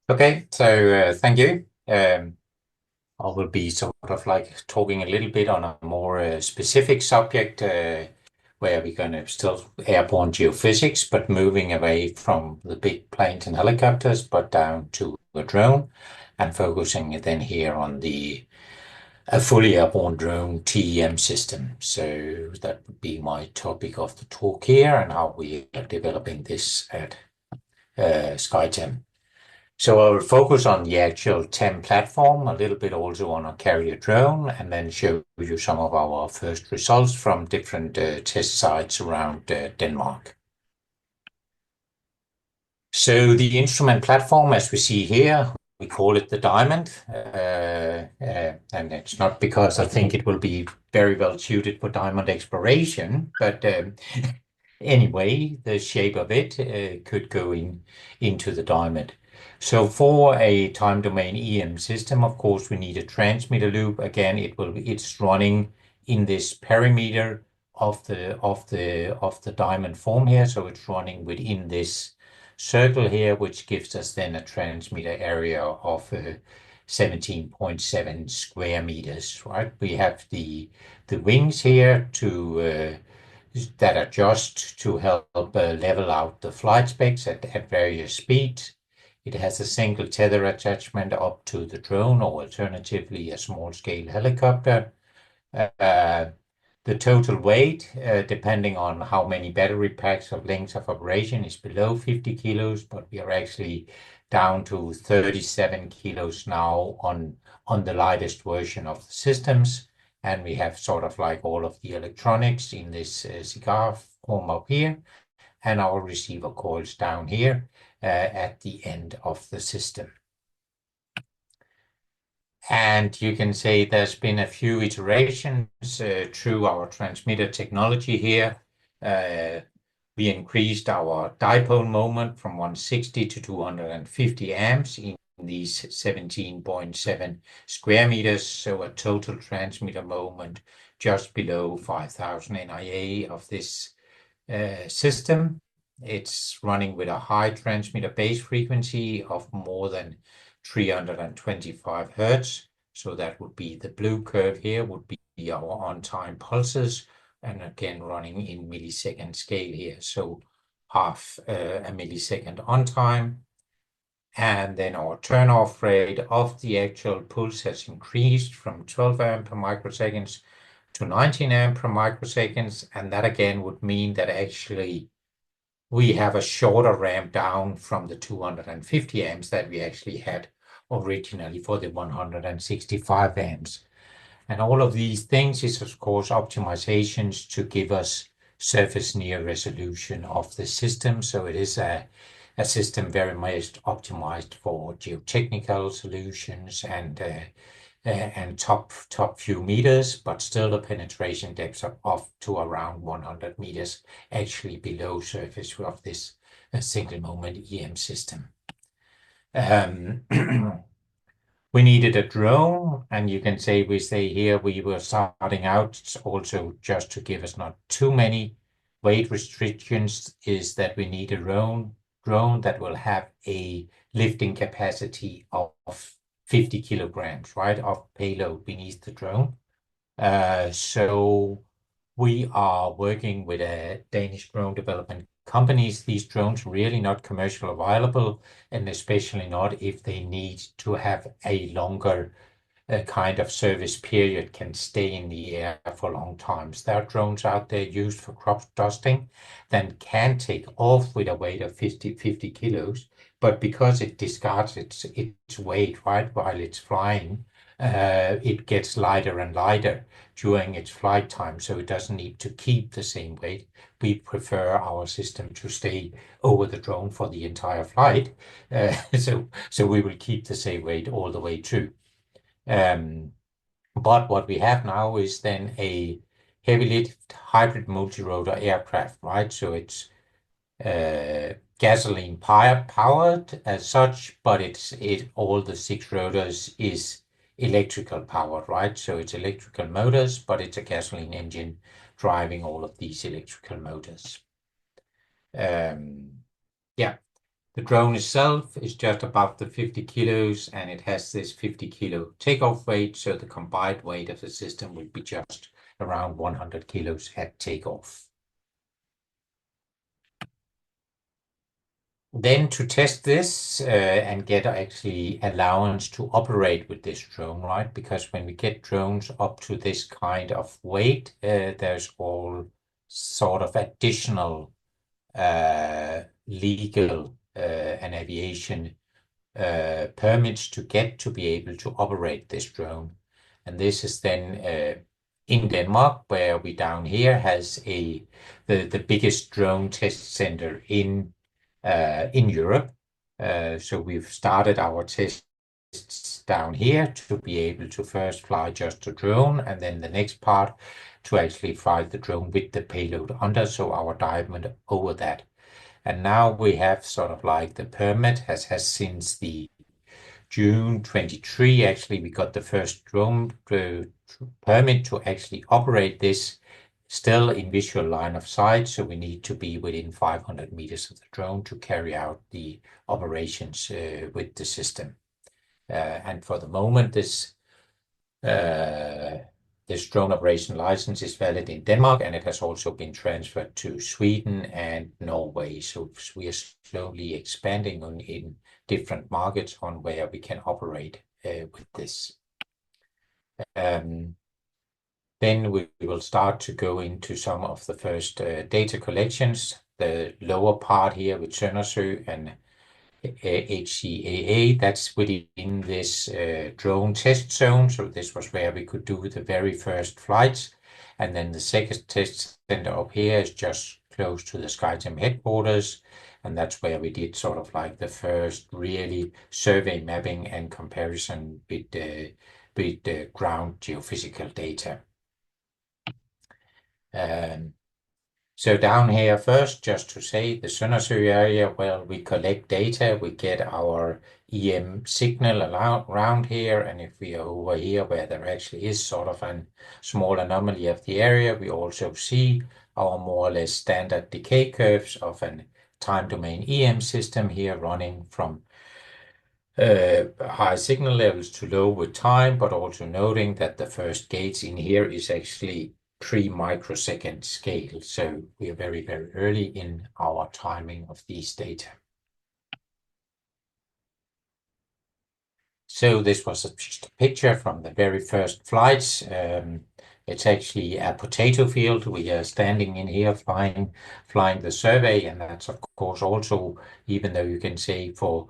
Okay, so thank you. I will be sort of like talking a little bit on a more specific subject where we're going to still airborne geophysics, but moving away from the big planes and helicopters, but down to a drone and focusing then here on the a fully airborne drone TEM system. So that would be my topic of the talk here and how we are developing this at SkyTem. So I will focus on the actual TEM platform, a little bit also on a carrier drone, and then show you some of our first results from different test sites around Denmark. So the instrument platform, as we see here, we call it the Diamond, and it's not because I think it will be very well suited for diamond exploration, but anyway, the shape of it could go into the diamond. So for a time domain EM system, of course, we need a transmitter loop. Again, it's running in this perimeter of the diamond form here. So it's running within this circle here, which gives us then a transmitter area of 17.7 square meters, right? We have the wings here to that adjust to help level out the flight specs at various speeds. It has a single tether attachment up to the drone or alternatively a small scale helicopter. Uh, the total weight, depending on how many battery packs of length of operation, is below 50 kilos, but we are actually down to 37 kilos now on the lightest version of the systems. And we have sort of like all of the electronics in this cigar form up here, and our receiver coils down here at the end of the system. And you can say there's been a few iterations through our transmitter technology here. Uh, we increased our dipole moment from 160 to 250 amps in these 17.7 square meters, so a total transmitter moment just below 5,000 NIA of this system. It's running with a high transmitter base frequency of more than 325 hertz. So that would be the blue curve here would be our on-time pulses, and again running in millisecond scale here. So half a millisecond on time. And then our turn-off rate of the actual pulse has increased from 12 amp per microseconds to 19 amp per microseconds. And that again would mean that actually we have a shorter ramp down from the 250 amps that we actually had originally for the 165 amps. And all of these things is, of course, optimizations to give us surface near resolution of the system. So it is a system very much optimized for geotechnical solutions and top few meters, but still the penetration depths of to around 100 meters, actually below surface of this single moment EM system. We needed a drone, and you can say we say here we were starting out also just to give us not too many weight restrictions, is that we need a drone that will have a lifting capacity of 50 kilograms, right, of payload beneath the drone. So we are working with a Danish drone development companies. These drones really not commercially available, and especially not if they need to have a longer kind of service period, can stay in the air for long times. There are drones out there used for crop dusting that can take off with a weight of 50 kilos, but because it discards its weight, right, while it's flying, it gets lighter and lighter during its flight time, so it doesn't need to keep the same weight. We prefer our system to stay over the drone for the entire flight, so we will keep the same weight all the way through. But what we have now is then a heavy lift hybrid multi-rotor aircraft, right? So it's gasoline powered as such, but it all the six rotors is electrical powered, right? So it's electrical motors, but it's a gasoline engine driving all of these electrical motors. Yeah. The drone itself is just above the 50 kilos, and it has this 50 kilo takeoff weight, so the combined weight of the system will be just around 100 kilos at takeoff. Then to test this and get actually allowance to operate with this drone, right? Because when we get drones up to this kind of weight, there's all sort of additional legal and aviation permits to get to be able to operate this drone. And this is then in Denmark, where we down here has the biggest drone test center in Europe. So we've started our tests down here to be able to first fly just a drone, and then the next part to actually fly the drone with the payload under, so our diamond over that. And now we have sort of like the permit has since the June 23, actually, we got the first drone permit to actually operate this, still in visual line of sight. So we need to be within 500 meters of the drone to carry out the operations with the system. And for the moment, this drone operation license is valid in Denmark, and it has also been transferred to Sweden and Norway. So we are slowly expanding in different markets on where we can operate with this. Then we will start to go into some of the first data collections. The lower part here with Gisseloe and HCAA, that's within this drone test zone. So this was where we could do the very first flights. And then the second test center up here is just close to the SkyTeam headquarters. And that's where we did sort of like the first really survey mapping and comparison with the ground geophysical data. So down here first, just to say the Gisseloe area, well, we collect data, we get our EM signal around here, and if we are over here where there actually is sort of a small anomaly of the area, we also see our more or less standard decay curves of a time domain EM system here running from high signal levels to low with time, but also noting that the first gates in here is actually 3 microsecond scale. So we are very, very early in our timing of these data. So this was just a picture from the very first flights. It's actually a potato field. We are standing in here flying the survey, and that's of course also, even though you can say for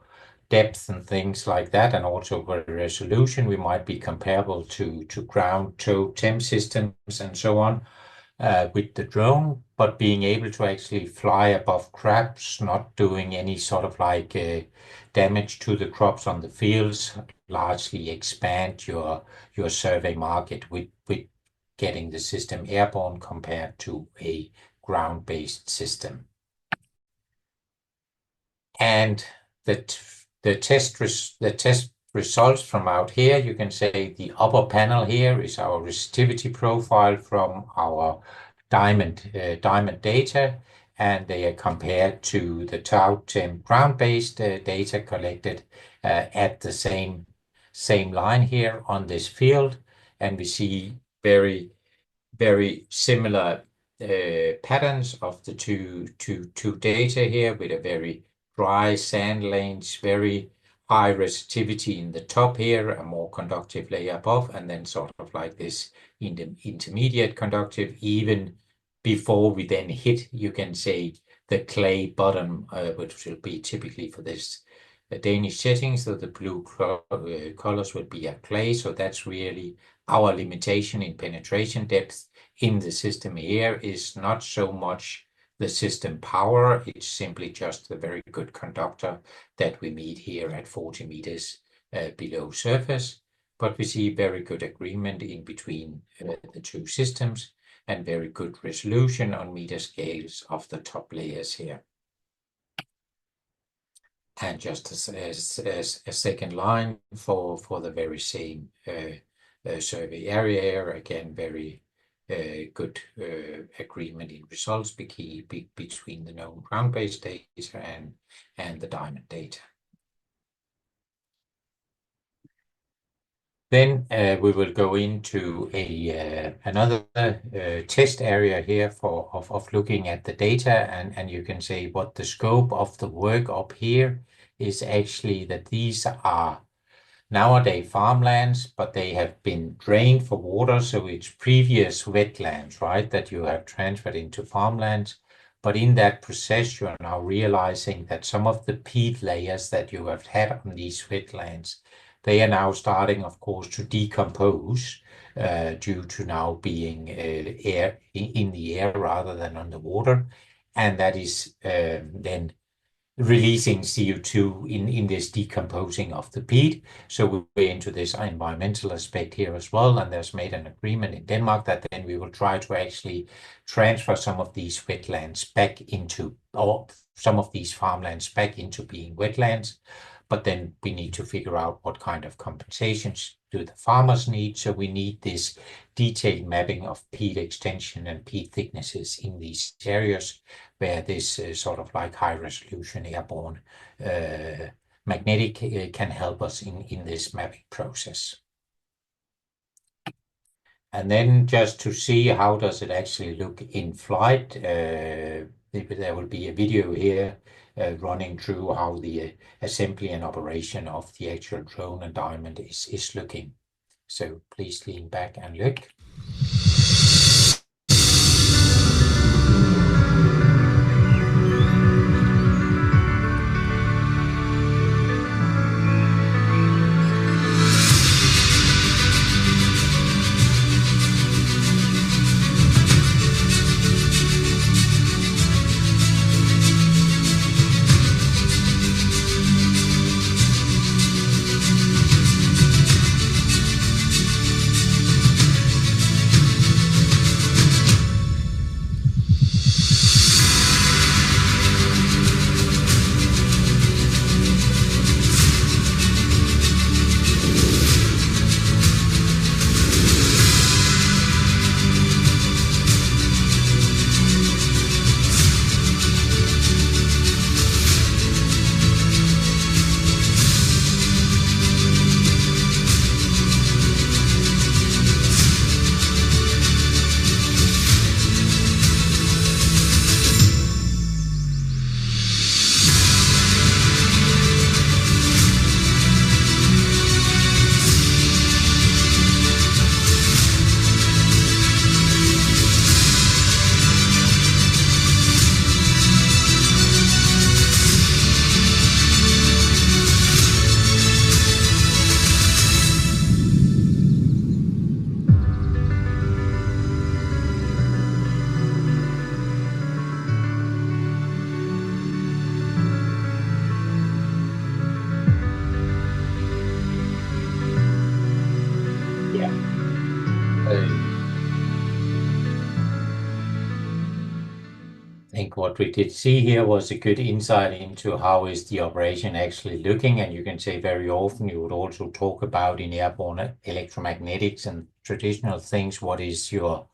depth and things like that, and also for resolution, we might be comparable to ground tow TEM systems and so on with the drone, but being able to actually fly above crops, not doing any sort of like damage to the crops on the fields, largely expand your survey market with getting the system airborne compared to a ground-based system. And the test results from out here, you can say the upper panel here is our resistivity profile from our diamond data, and they are compared to the TOW-TEM ground-based data collected at the same line here on this field, and we see very, very similar patterns of the two data here, with a very dry sand lanes, very high resistivity in the top here, a more conductive layer above, and then sort of like this in the intermediate conductive, even before we then hit, you can say, the clay bottom, which will be typically for this Danish setting. So the blue colors will be a clay. So that's really our limitation in penetration depth in the system here, is not so much the system power, it's simply just the very good conductor that we meet here at 40 meters below surface. But we see very good agreement in between the two systems, and very good resolution on meter scales of the top layers here. And just as a second line for the very same survey area here, again, very good agreement in results between the known ground-based data and the diamond data. Then we will go into another test area here of looking at the data, and you can say what the scope of the work up here is actually that these are nowadays farmlands, but they have been drained for water, so it's previous wetlands, right, that you have transferred into farmlands. But in that process, you are now realizing that some of the peat layers that you have had on these wetlands, they are now starting, of course, to decompose due to now being air in the air rather than on the water, and that is then releasing CO2 in this decomposing of the peat. So we're into this environmental aspect here as well, and there's made an agreement in Denmark that then we will try to actually transfer some of these wetlands back into, or some of these farmlands back into being wetlands. But then we need to figure out what kind of compensations do the farmers need. So we need this detailed mapping of peat extension and peat thicknesses in these areas where this sort of like high resolution airborne magnetic can help us in this mapping process. And then just to see how does it actually look in flight, there will be a video here running through how the assembly and operation of the actual drone and diamond is looking. So please lean back and look. I think what we did see here was a good insight into how is the operation actually looking, and you can say very often you would also talk about in airborne electromagnetics and traditional things, what is your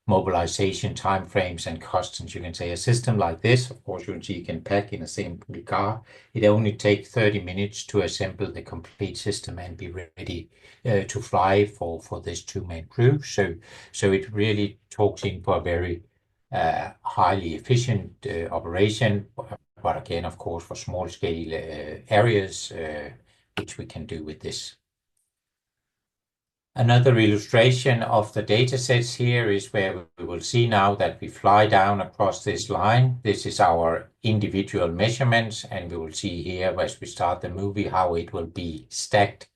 mobilization timeframes and costs. And you can say a system like this, of course, you can pack in a simple car. It only takes 30 minutes to assemble the complete system and be ready to fly for this two-man crew. So it really talks into a very highly efficient operation, but again, of course, for small scale areas, which we can do with this. Another illustration of the data sets here is where we will see now that we fly down across this line. This is our individual measurements, and we will see here as we start the movie how it will be stacked.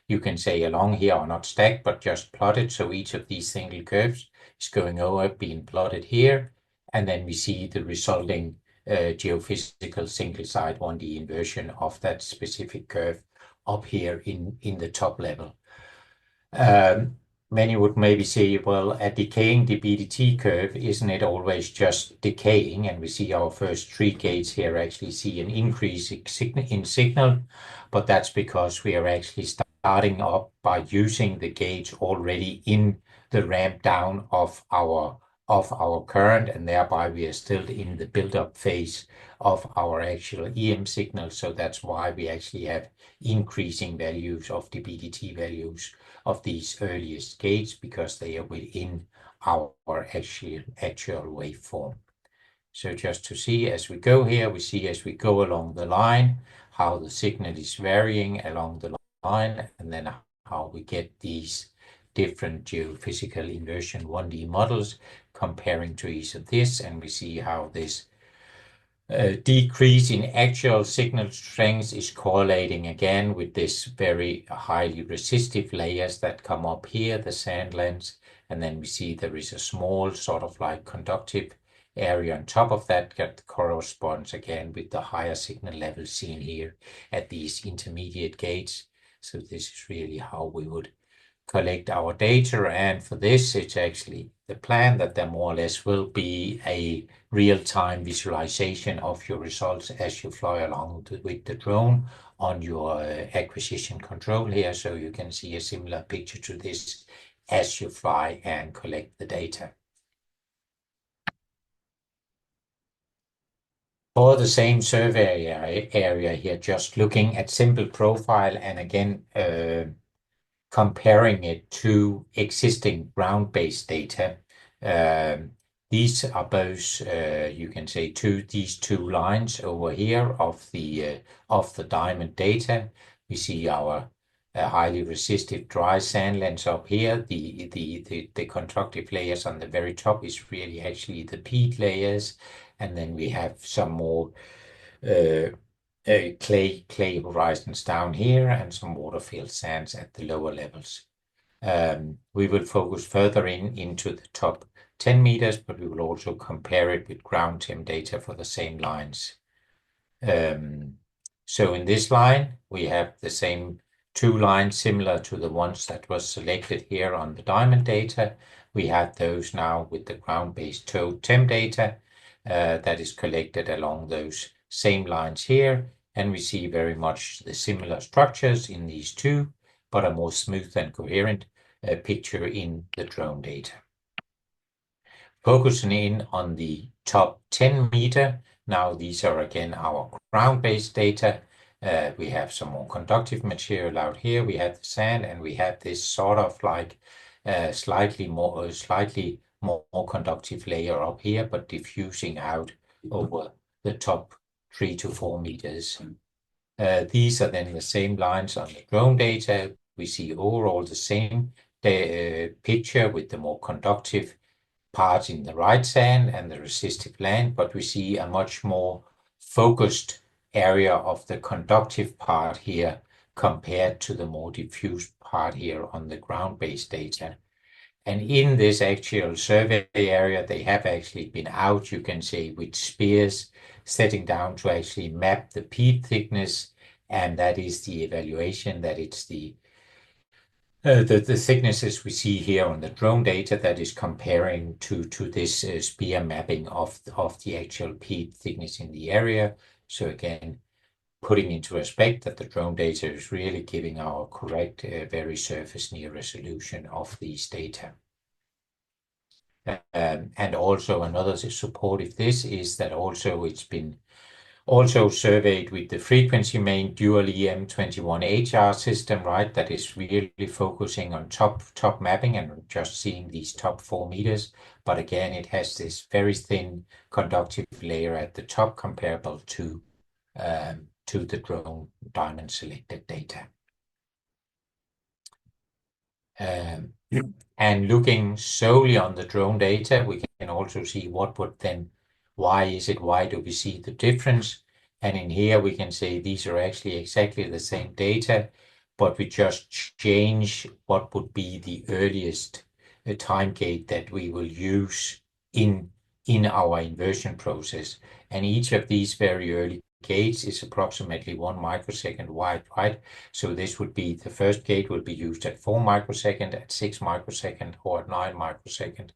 You can say along here, or not stacked, but just plotted. So each of these single curves is going over, being plotted here. And then we see the resulting geophysical single side 1D inversion of that specific curve up here in the top level. Many would maybe say, well, a decaying DBDT curve, isn't it always just decaying? And we see our first three gates here actually see an increase in signal, but that's because we are actually starting up by using the gauge already in the ramp down of our current, and thereby we are still in the build-up phase of our actual EM signal. So that's why we actually have increasing values of the BDT values of these earliest gates, because they are within our actual waveform. So just to see as we go here, we see as we go along the line, how the signal is varying along the line, and then how we get these different geophysical inversion 1D models comparing to each of this, and we see how this decrease in actual signal strength is correlating again with this very highly resistive layers that come up here, the sand lens, and then we see there is a small sort of like conductive area on top of that corresponds again with the higher signal level seen here at these intermediate gates. So this is really how we would collect our data, and for this it's actually the plan that there more or less will be a real-time visualization of your results as you fly along with the drone on your acquisition control here, so you can see a similar picture to this as you fly and collect the data. For the same survey area here, just looking at simple profile and again comparing it to existing ground-based data. These are both, you can say, these two lines over here of the diamond data. We see our highly resistive dry sand lens up here. The conductive layers on the very top is really actually the peat layers, and then we have some more clay horizons down here and some water-filled sands at the lower levels. We will focus further into the top 10 meters, but we will also compare it with ground temp data for the same lines. So in this line, we have the same two lines similar to the ones that was selected here on the diamond data. We have those now with the ground-based tow temp data that is collected along those same lines here, and we see very much the similar structures in these two, but a more smooth and coherent picture in the drone data. Focusing in on the top 10 meter, now these are again our ground-based data. We have some more conductive material out here. We have the sand, and we have this sort of like slightly more conductive layer up here, but diffusing out over the top 3 to 4 meters. These are then the same lines on the drone data. We see overall the same picture with the more conductive part in the right sand and the resistive land, but we see a much more focused area of the conductive part here compared to the more diffuse part here on the ground-based data. And in this actual survey area, they have actually been out, you can say, with spears setting down to actually map the peat thickness, and that is the evaluation that it's the thicknesses we see here on the drone data that is comparing to this spear mapping of the actual peat thickness in the area. So again, putting into respect that the drone data is really giving our correct, very surface near resolution of these data. And also another supportive this is that also it's been also surveyed with the frequency main dual EM21HR system, right? That is really focusing on top mapping and just seeing these top 4 meters. But again, it has this very thin conductive layer at the top comparable to the drone diamond selected data. And looking solely on the drone data, we can also see why do we see the difference? And in here we can say these are actually exactly the same data, but we just change what would be the earliest time gate that we will use in our inversion process. And each of these very early gates is approximately 1 microsecond wide, right? So this would be, the first gate will be used at 4 microsecond, at 6 microsecond, or at 9 microsecond.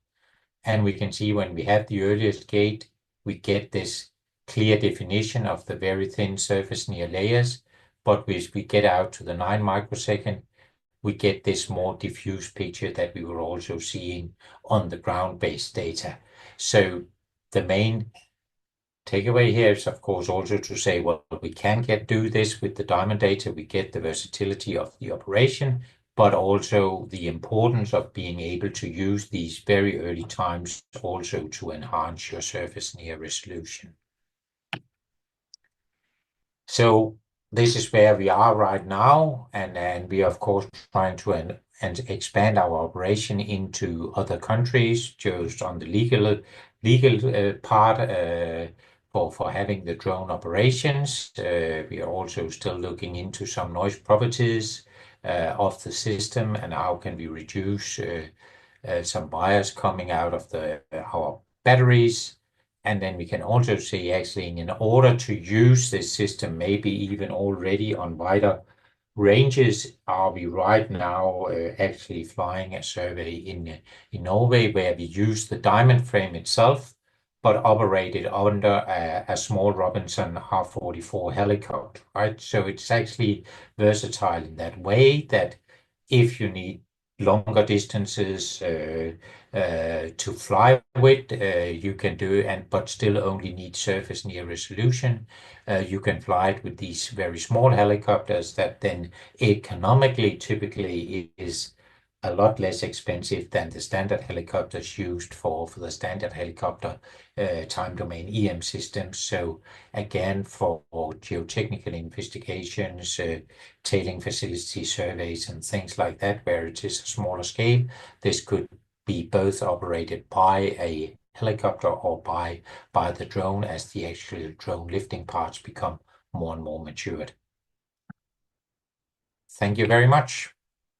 And we can see when we have the earliest gate, we get this clear definition of the very thin surface near layers. But as we get out to the 9 microsecond, we get this more diffuse picture that we were also seeing on the ground-based data. So the main takeaway here is, of course, also to say, well, we can do this with the diamond data. We get the versatility of the operation, but also the importance of being able to use these very early times also to enhance your surface near resolution. So this is where we are right now, and we are, of course, trying to and expand our operation into other countries, just on the legal part for having the drone operations. We are also still looking into some noise properties of the system and how can we reduce some bias coming out of our batteries. And then we can also see, actually, in order to use this system, maybe even already on wider ranges, are we right now actually flying a survey in Norway, where we use the diamond frame itself, but operated under a small Robinson R-44 helicopter, right? So it's actually versatile in that way, that if you need longer distances to fly with, you can do it, but still only need surface near resolution. You can fly it with these very small helicopters that then economically typically is a lot less expensive than the standard helicopters used for the standard helicopter time domain EM systems. So again, for geotechnical investigations, tailing facility surveys and things like that, where it is a smaller scale, this could be both operated by a helicopter or by the drone as the actual drone lifting parts become more and more matured. Thank you very much.